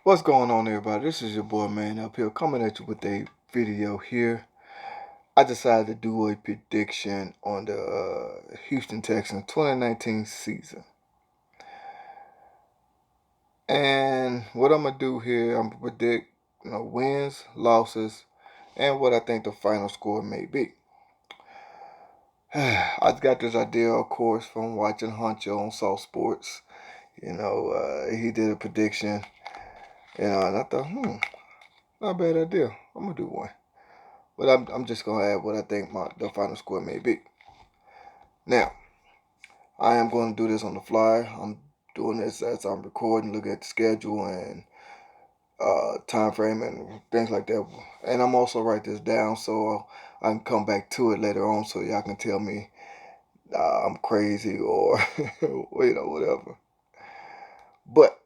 What's going on, everybody? This is your boy Man Up here coming at you with a video here. I decided to do a prediction on the Houston Texans 2019 season. And what I'm going to do here, I'm going to predict wins, losses, and what I think the final score may be. I got this idea, of course, from watching Huncho on Soft Sports. He did a prediction, and I thought, not a bad idea. I'm going to do one. But I'm just going to add what I think the final score may be. Now, I am going to do this on the fly. I'm doing this as I'm recording, looking at the schedule and time frame and things like that. And I'm also write this down so I can come back to it later on so y'all can tell me I'm crazy or, whatever. But,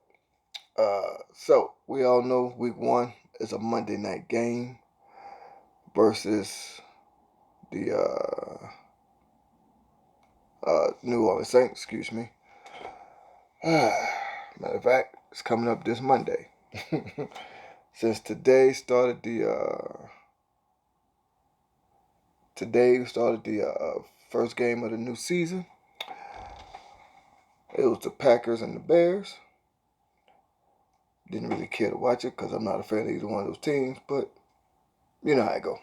so we all know week 1 is a Monday night game versus the New Orleans Saints, excuse me. Matter of fact, it's coming up this Monday. Since today started the first game of the new season. It was the Packers and the Bears. Didn't really care to watch it because I'm not a fan of either one of those teams, but you know how I go.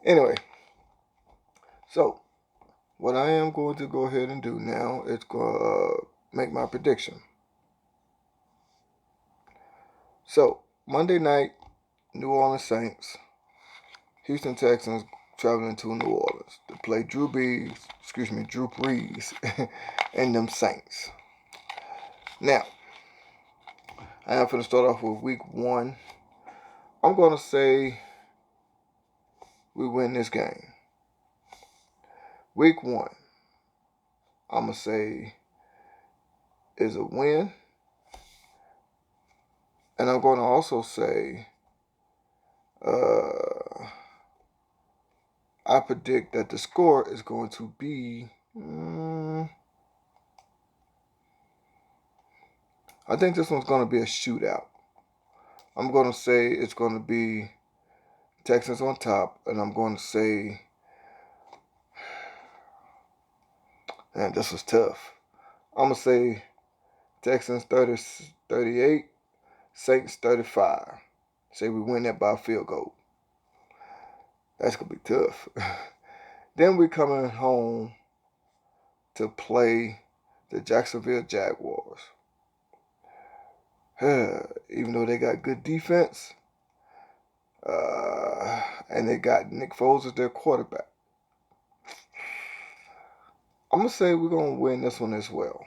Anyway, so what I am going to go ahead and do now is going to make my prediction. So, Monday night, New Orleans Saints, Houston Texans traveling to New Orleans to play Drew Brees, and them Saints. Now, I am going to start off with week 1. I'm going to say we win this game. Week 1, I'm going to say is a win. And I'm going to also say I predict that the score is going to be I think this one's going to be a shootout. I'm going to say it's going to be Texans on top, and I'm going to say, man, this was tough. I'm going to say Texans 38, Saints 35. Say we win that by a field goal. That's going to be tough. Then we're coming home to play the Jacksonville Jaguars. Even though they got good defense, and they got Nick Foles as their quarterback, I'm going to say we're going to win this one as well.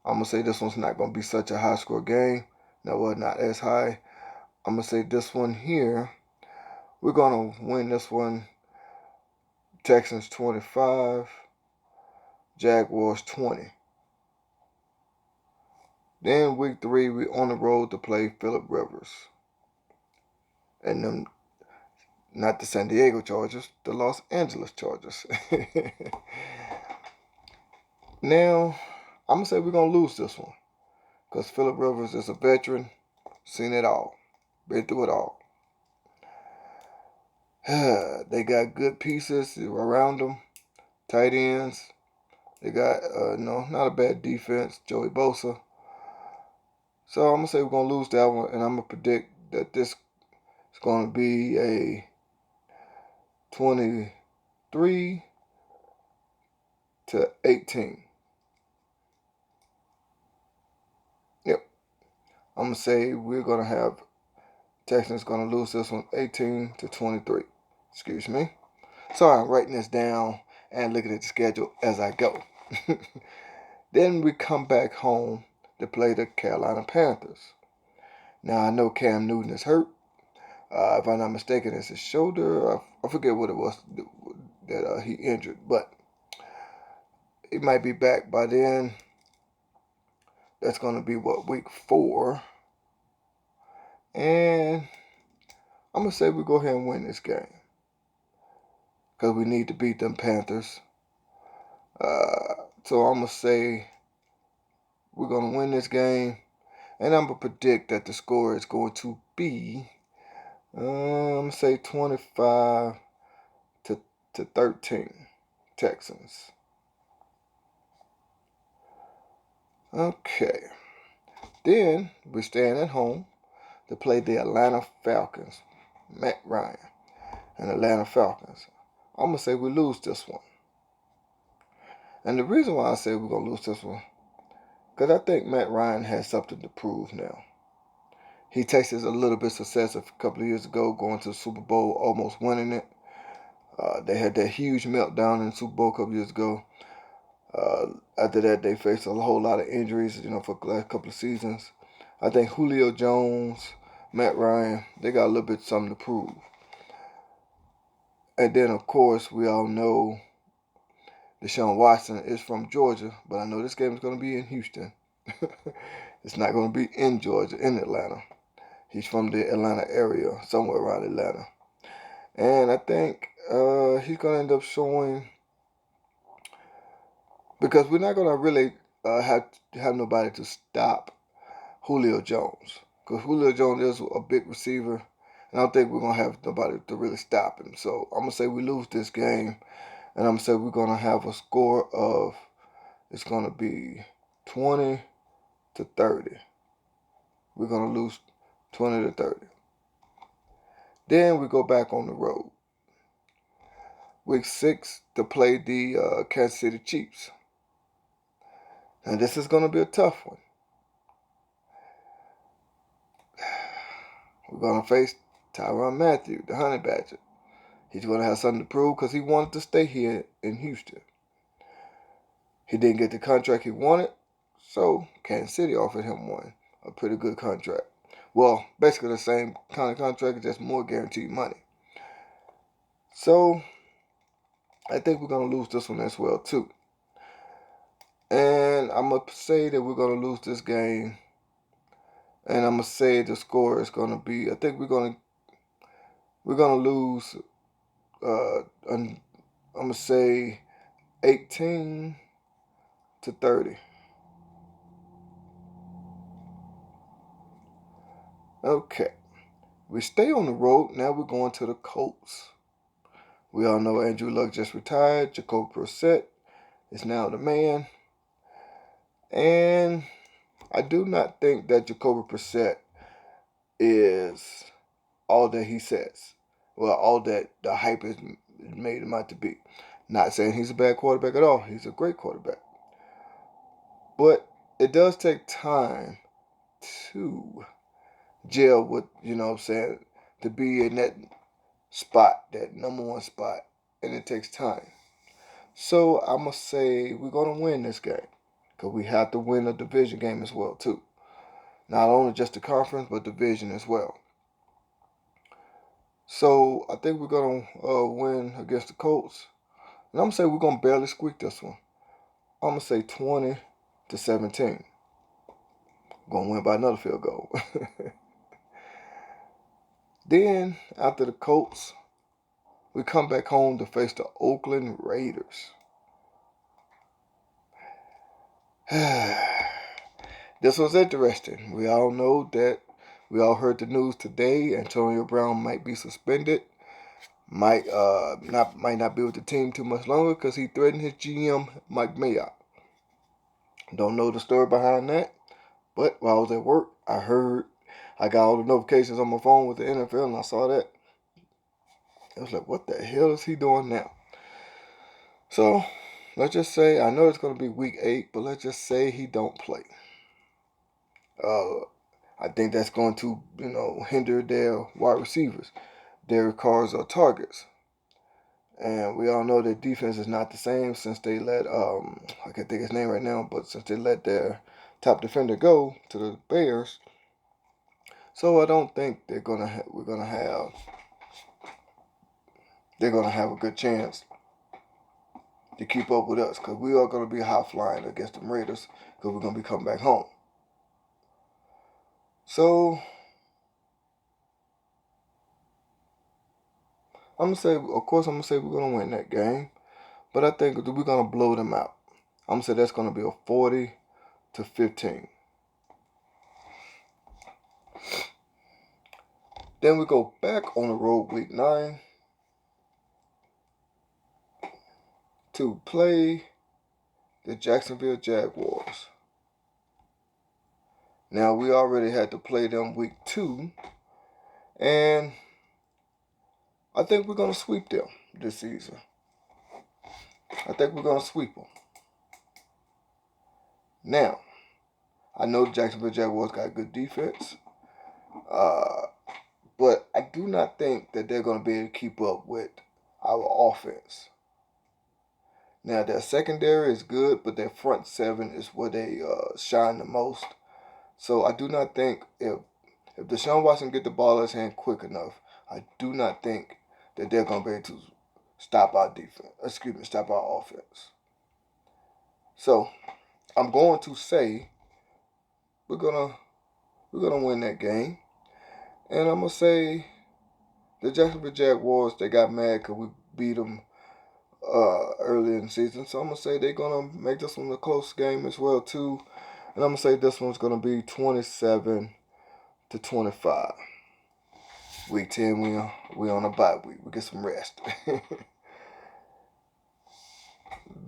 I'm going to say this one's not going to be such a high-score game. No, well, not as high. I'm going to say this one here, we're going to win this one Texans 25, Jaguars 20. Then week 3, we on the road to play Phillip Rivers. And them, not the San Diego Chargers, the Los Angeles Chargers. Now, I'm going to say we're going to lose this one. Because Phillip Rivers is a veteran, seen it all, been through it all. They got good pieces around them, tight ends. They got, not a bad defense, Joey Bosa. So I'm going to say we're going to lose that one, and I'm going to predict that this is going to be a 23-18. Yep. I'm going to say we're going to have Texans going to lose this one 18-23. Excuse me. Sorry, I'm writing this down and looking at the schedule as I go. Then we come back home to play the Carolina Panthers. Now, I know Cam Newton is hurt. If I'm not mistaken, it's his shoulder. I forget what it was that he injured, but he might be back by then. That's going to be, week 4. And I'm going to say we go ahead and win this game. Because we need to beat them Panthers. So I'm going to say we're going to win this game. And I'm going to predict that the score is going to be, I'm going to say 25 to 13 Texans. Okay. Then we're staying at home to play the Atlanta Falcons. Matt Ryan and Atlanta Falcons. I'm going to say we lose this one. And the reason why I say we're going to lose this one, because I think Matt Ryan has something to prove now. He tasted a little bit of success a couple of years ago, going to the Super Bowl, almost winning it. They had that huge meltdown in the Super Bowl a couple of years ago. After that, they faced a whole lot of injuries, for the last couple of seasons. I think Julio Jones, Matt Ryan, they got a little bit something to prove. And then, of course, we all know Deshaun Watson is from Georgia, but I know this game is going to be in Houston. It's not going to be in Georgia, in Atlanta. He's from the Atlanta area, somewhere around Atlanta. And I think he's going to end up showing, because we're not going to really have nobody to stop Julio Jones. Because Julio Jones is a big receiver, and I don't think we're going to have nobody to really stop him. So I'm going to say we lose this game, and I'm going to say we're going to have a score of, it's going to be 20 to 30. We're going to lose 20 to 30. Then we go back on the road. Week 6 to play the Kansas City Chiefs. And this is going to be a tough one. We're going to face Tyrann Mathieu, the Honey Badger. He's going to have something to prove because he wanted to stay here in Houston. He didn't get the contract he wanted, so Kansas City offered him one, a pretty good contract. Well, basically the same kind of contract, just more guaranteed money. So, I think we're going to lose this one as well, too. And I'm going to say that we're going to lose this game. And I'm going to say the score is going to be, I think we're going to lose, I'm going to say 18 to 30. Okay. We stay on the road. Now we're going to the Colts. We all know Andrew Luck just retired. Jacoby Brissett is now the man. And I do not think that Jacoby Brissett is all that he says. Well, all that the hype is made him out to be. Not saying he's a bad quarterback at all. He's a great quarterback. But it does take time to gel with, to be in that spot, that number one spot. And it takes time. So I'm going to say we're going to win this game. Because we have to win a division game as well, too. Not only just the conference, but division as well. So I think we're going to win against the Colts. And I'm going to say we're going to barely squeak this one. I'm going to say 20 to 17. We're going to win by another field goal. Then, after the Colts, we come back home to face the Oakland Raiders. This was interesting. We all know that, we all heard the news today. Antonio Brown might be suspended. Might not be with the team too much longer because he threatened his GM, Mike Mayock. Don't know the story behind that. But while I was at work, I got all the notifications on my phone with the NFL, and I saw that. I was like, what the hell is he doing now? So, let's just say, I know it's going to be week 8, but let's just say he don't play. I think that's going to, hinder their wide receivers. Their cars are targets. And we all know that defense is not the same since they let, I can't think his name right now, but since they let their top defender go to the Bears. So I don't think they're gonna have a good chance to keep up with us, because we are gonna be high flying against the Raiders, because we're gonna be coming back home. So I'm gonna say we're gonna win that game, but I think we're gonna blow them out. I'm gonna say that's gonna be a 40 to 15. Then we go back on the road week 9 to play the Jacksonville Jaguars. Now, we already had to play them week 2, and I think we're going to sweep them this season. I think we're going to sweep them. Now, I know the Jacksonville Jaguars got good defense, but I do not think that they're going to be able to keep up with our offense. Now, their secondary is good, but their front seven is where they shine the most. So I do not think if Deshaun Watson get the ball in his hand quick enough, I do not think that they're going to be able to stop our defense. Stop our offense. So I'm going to say we're gonna win that game, and I'm gonna say the Jacksonville Jaguars, they got mad because we beat them early in the season. So I'm gonna say they're gonna make this one a close game as well too, and I'm gonna say this one's gonna be 27-25. Week 10, we on a bye week. We get some rest.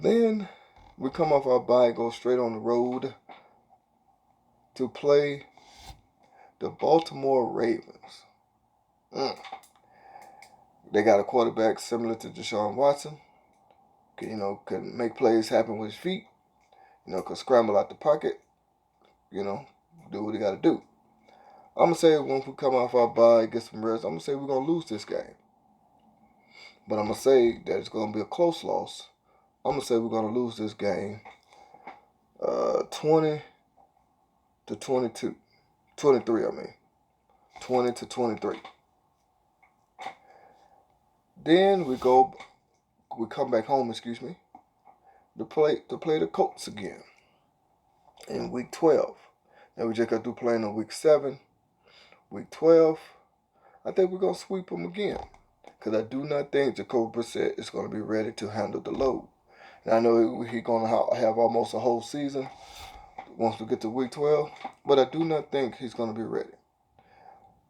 Then we come off our bye, go straight on the road to play the Baltimore Ravens. They got a quarterback similar to Deshaun Watson. Can make plays happen with his feet. Can scramble out the pocket. Do what he got to do. I'm going to say when we come off our bye, get some rest, I'm going to say we're going to lose this game. But I'm going to say that it's going to be a close loss. I'm going to say we're going to lose this game 20-22. 23, I mean. 20-23. Then we come back home, to play the Colts again in week 12. Now we just got through playing in week 7. Week 12, I think we're going to sweep them again. Because I do not think Jacoby Brissett is going to be ready to handle the load. And I know he's going to have almost a whole season once we get to week 12. But I do not think he's going to be ready.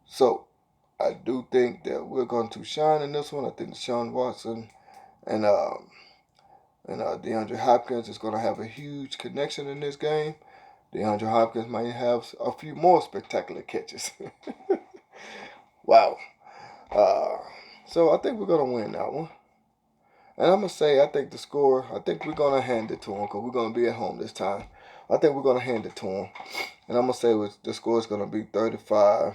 So, I do think that we're going to shine in this one. I think Deshaun Watson and DeAndre Hopkins is going to have a huge connection in this game. DeAndre Hopkins might have a few more spectacular catches. Wow. So I think we're going to win that one. And I'm going to say, I think we're going to hand it to them because we're going to be at home this time. I think we're going to hand it to them. And I'm going to say the score is going to be 35-10.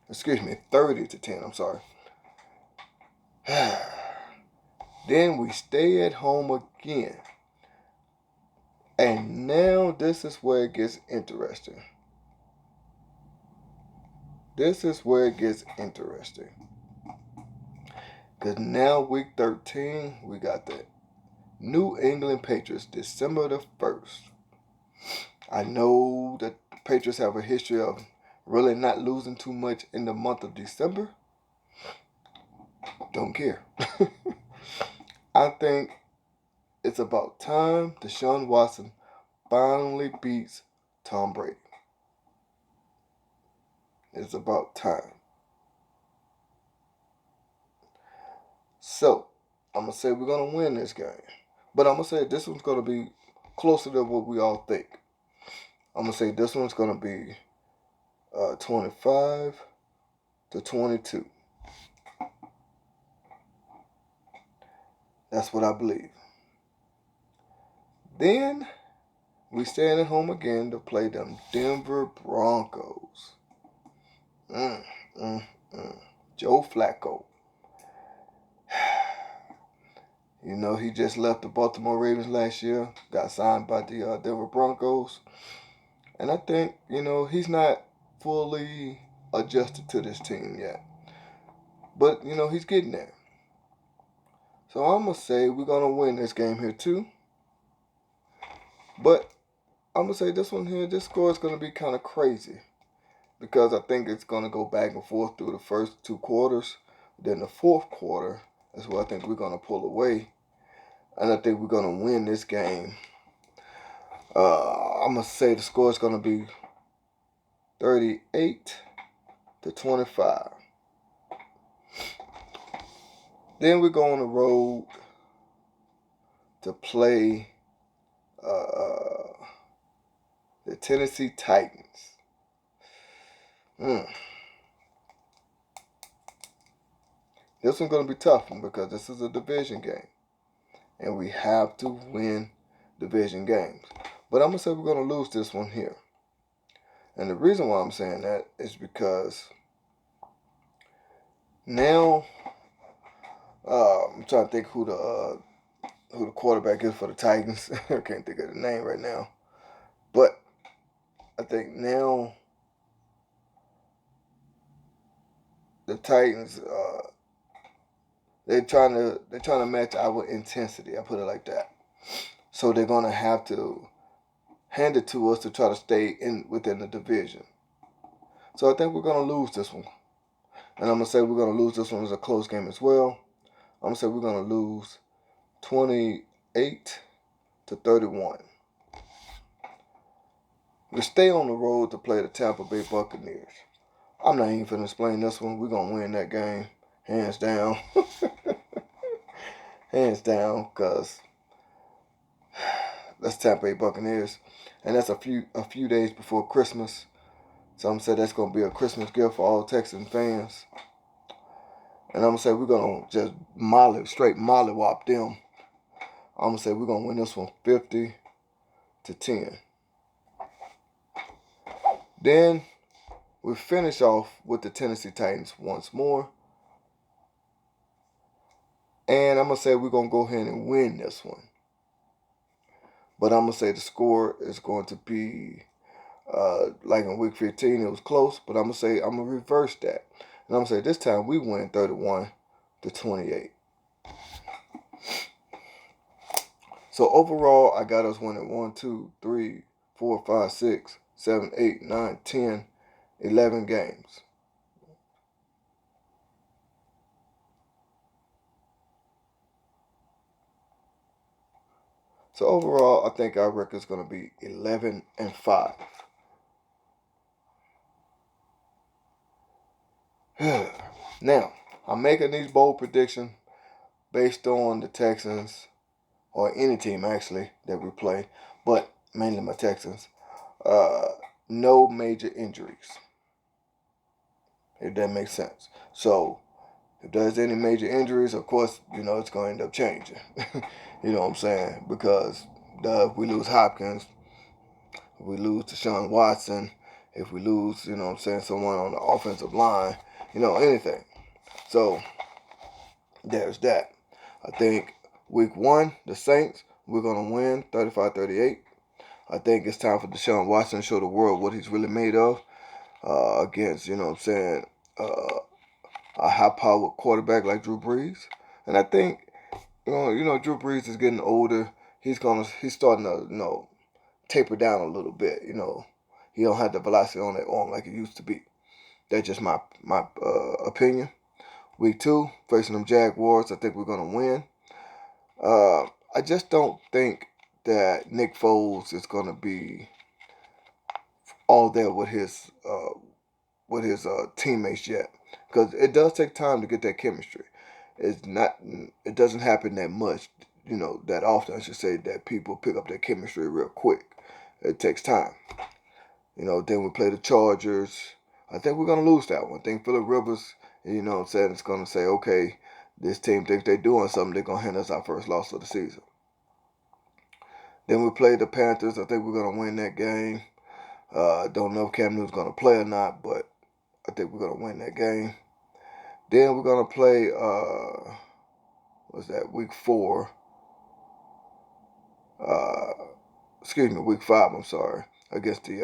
30-10, I'm sorry. Then we stay at home again. And now this is where it gets interesting. Because now week 13, we got the New England Patriots, December the 1st. I know that the Patriots have a history of really not losing too much in the month of December. Don't care. I think it's about time Deshaun Watson finally beats Tom Brady. It's about time. So, I'm going to say we're going to win this game. But I'm going to say this one's going to be closer to what we all think. I'm going to say this one's going to be 25-22. That's what I believe. Then we stand at home again to play them Denver Broncos. Joe Flacco. He just left the Baltimore Ravens last year, got signed by the Denver Broncos. And I think, he's not fully adjusted to this team yet. But, he's getting there. So I'm going to say we're going to win this game here too. But I'm going to say this one here, this score is going to be kind of crazy. Because I think it's going to go back and forth through the first 2 quarters. Then the 4th quarter is where I think we're going to pull away. And I think we're going to win this game. I'm going to say the score is going to be 38-25. Then we go on the road to play the Tennessee Titans. This one's going to be tough because this is a division game. And we have to win division games. But I'm going to say we're going to lose this one here. And the reason why I'm saying that is because now I'm trying to think who the quarterback is for the Titans. I can't think of the name right now. But I think now the Titans they're trying to match our intensity. I put it like that. So they're gonna have to hand it to us to try to stay within the division. So I think we're gonna lose this one. And I'm gonna say we're gonna lose this one as a close game as well. I'm gonna say we're gonna lose 28-31. We stay on the road to play the Tampa Bay Buccaneers. I'm not even finna explain this one. We're gonna win that game, hands down. Hands down, because that's Tampa Bay Buccaneers, and that's a few days before Christmas. So I'm gonna say that's gonna be a Christmas gift for all Texan fans. And I'm gonna say we're gonna just straight mollywop them. I'm gonna say we're gonna win this one 50-10. Then we finish off with the Tennessee Titans once more. And I'm going to say we're going to go ahead and win this one. But I'm going to say the score is going to be, like in week 15, it was close. But I'm going to say I'm going to reverse that. And I'm going to say this time we win 31-28. So overall, I got us winning 1, 2, 3, 4, 5, 6, 7, 8, 9, 10, 11 games. So overall, I think our record is going to be 11-5. Now, I'm making these bold predictions based on the Texans, or any team actually that we play, but mainly my Texans. No major injuries, if that makes sense. So if there's any major injuries, of course, it's going to end up changing. You know what I'm saying? Because if we lose Hopkins, if we lose Deshaun Watson, if we lose, someone on the offensive line, anything. So there's that. I think week 1, the Saints, we're going to win 35-38. I think it's time for Deshaun Watson to show the world what he's really made of against, a high-powered quarterback like Drew Brees. And I think, Drew Brees is getting older. He's starting to, taper down a little bit. He don't have the velocity on that arm like it used to be. That's just my opinion. Week 2, facing them Jaguars, I think we're gonna win. I just don't think that Nick Foles is gonna be all there with his teammates yet, because it does take time to get that chemistry. It doesn't happen that much, that often, I should say, that people pick up that chemistry real quick. It takes time. Then we play the Chargers. I think we're going to lose that one. I think Phillip Rivers, it's going to say, okay, this team thinks they're doing something. They're going to hand us our first loss of the season. Then we play the Panthers. I think we're going to win that game. Don't know if Cam Newton's going to play or not, but I think we're going to win that game. Then we're going to play, week 4. Week 5, I'm sorry, against the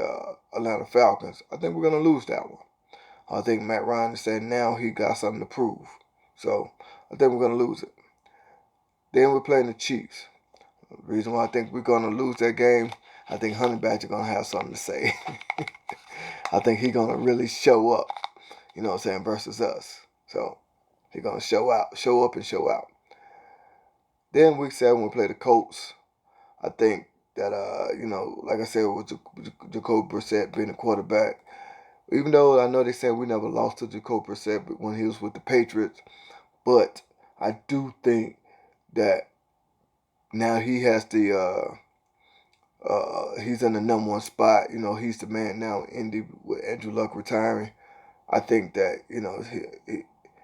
Atlanta Falcons. I think we're going to lose that one. I think Matt Ryan is saying now he got something to prove. So I think we're going to lose it. Then we're playing the Chiefs. The reason why I think we're going to lose that game, I think Honey Badger going to have something to say. I think he's going to really show up, versus us. So he's going to show up and show out. Then week 7, we play the Colts. I think that, like I said, with Jacoby Brissett being the quarterback, Even though I know they said we never lost to Jacoby Brissett when he was with the Patriots, but I do think that now he has he's in the #1 spot. You know, he's the man now in Indy with Andrew Luck retiring. I think that, you know,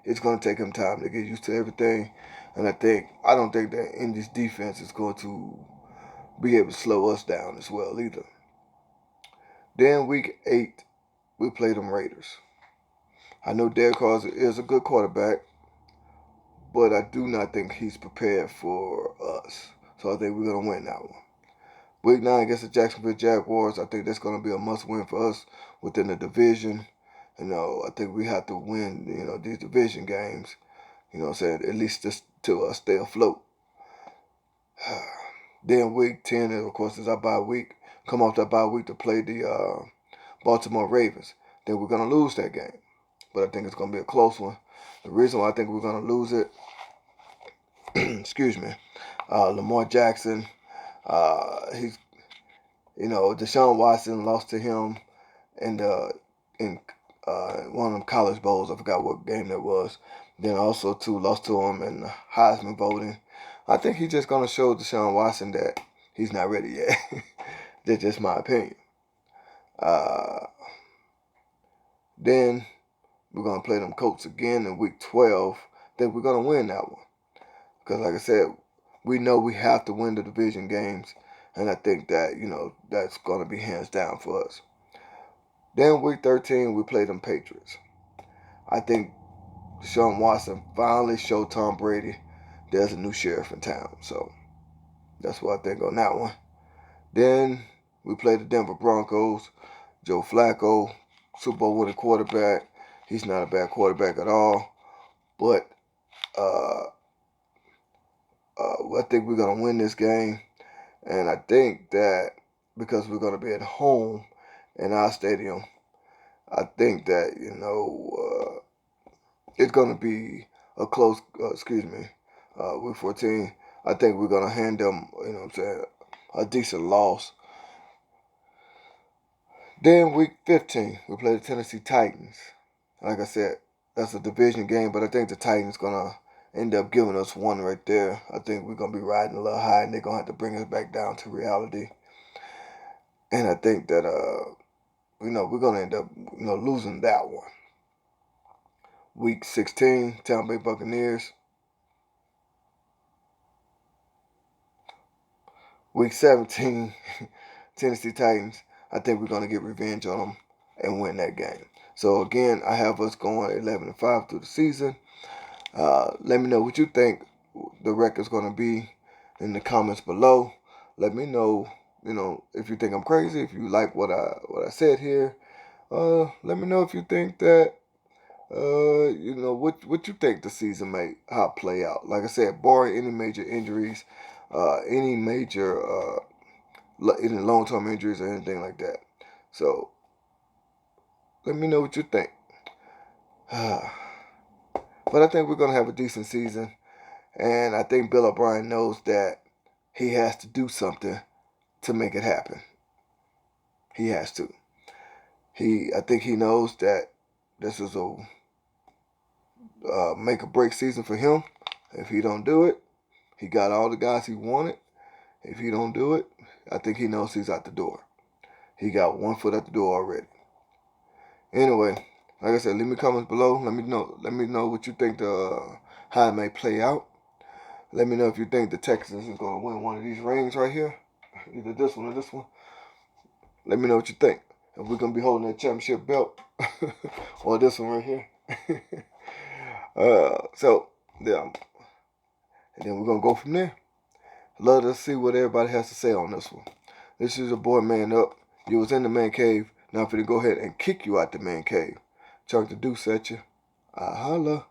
it's going to take him time to get used to everything. And I don't think that Indy's defense is going to be able to slow us down as well either. Then week 8, we play them Raiders. I know Derek Carr is a good quarterback, but I do not think he's prepared for us. So I think we're going to win that one. Week 9 against the Jacksonville Jaguars, I think that's going to be a must-win for us within the division. You know, I think we have to win, you know, these division games. You know what I'm saying? At least just to stay afloat. Then week 10, of course, is our bye week. Come off that bye week to play the Baltimore Ravens. Then we're going to lose that game. But I think it's going to be a close one. The reason why I think we're going to lose it, excuse me, Lamar Jackson, he's, you know, Deshaun Watson lost to him in one of them college bowls. I forgot what game that was. Then also too lost to him in the Heisman voting. I think he's just gonna show Deshaun Watson that he's not ready yet. That's just my opinion. Then we're gonna play them Colts again in week 12. Think we're gonna win that one because, like I said, we know we have to win the division games, and I think that, you know, that's gonna be hands down for us. Then week 13, we play them Patriots. I think Deshaun Watson finally showed Tom Brady there's a new sheriff in town. So that's what I think on that one. Then we play the Denver Broncos. Joe Flacco, Super Bowl winning quarterback. He's not a bad quarterback at all. But I think we're going to win this game. And I think that because we're going to be at home in our stadium, I think that, you know, it's going to be a close, week 14. I think we're going to hand them, you know what I'm saying, a decent loss. Then week 15, we play the Tennessee Titans. Like I said, that's a division game, but I think the Titans going to end up giving us one right there. I think we're going to be riding a little high, and they're going to have to bring us back down to reality. And I think that, you know, we're going to end up, you know, losing that one. Week 16, Tampa Bay Buccaneers. Week 17, Tennessee Titans. I think we're going to get revenge on them and win that game. So, again, I have us going 11-5 through the season. Let me know what you think the record's going to be in the comments below. Let me know, you know, if you think I'm crazy, if you like what I said here. Let me know if you think that, you know, what you think the season may how it play out. Like I said, barring any major injuries, any major any long-term injuries or anything like that. So let me know what you think. But I think we're gonna have a decent season, and I think Bill O'Brien knows that he has to do something to make it happen. He has to. I think he knows that this is a make or break season for him. If he don't do it, he got all the guys he wanted. If he don't do it, I think he knows he's out the door. He got one foot out the door already. Anyway, like I said, leave me comments below. Let me know what you think how it may play out. Let me know if you think the Texans is gonna win one of these rings right here, either this one or this one. Let me know what you think. If we're gonna be holding that championship belt or this one right here. So yeah, and then we're gonna go from there. Love to see what everybody has to say on this one. This is your boy Man Up. You was in the man cave. Now I'm finna go ahead and kick you out the man cave. Chuck the deuce at you. I holla.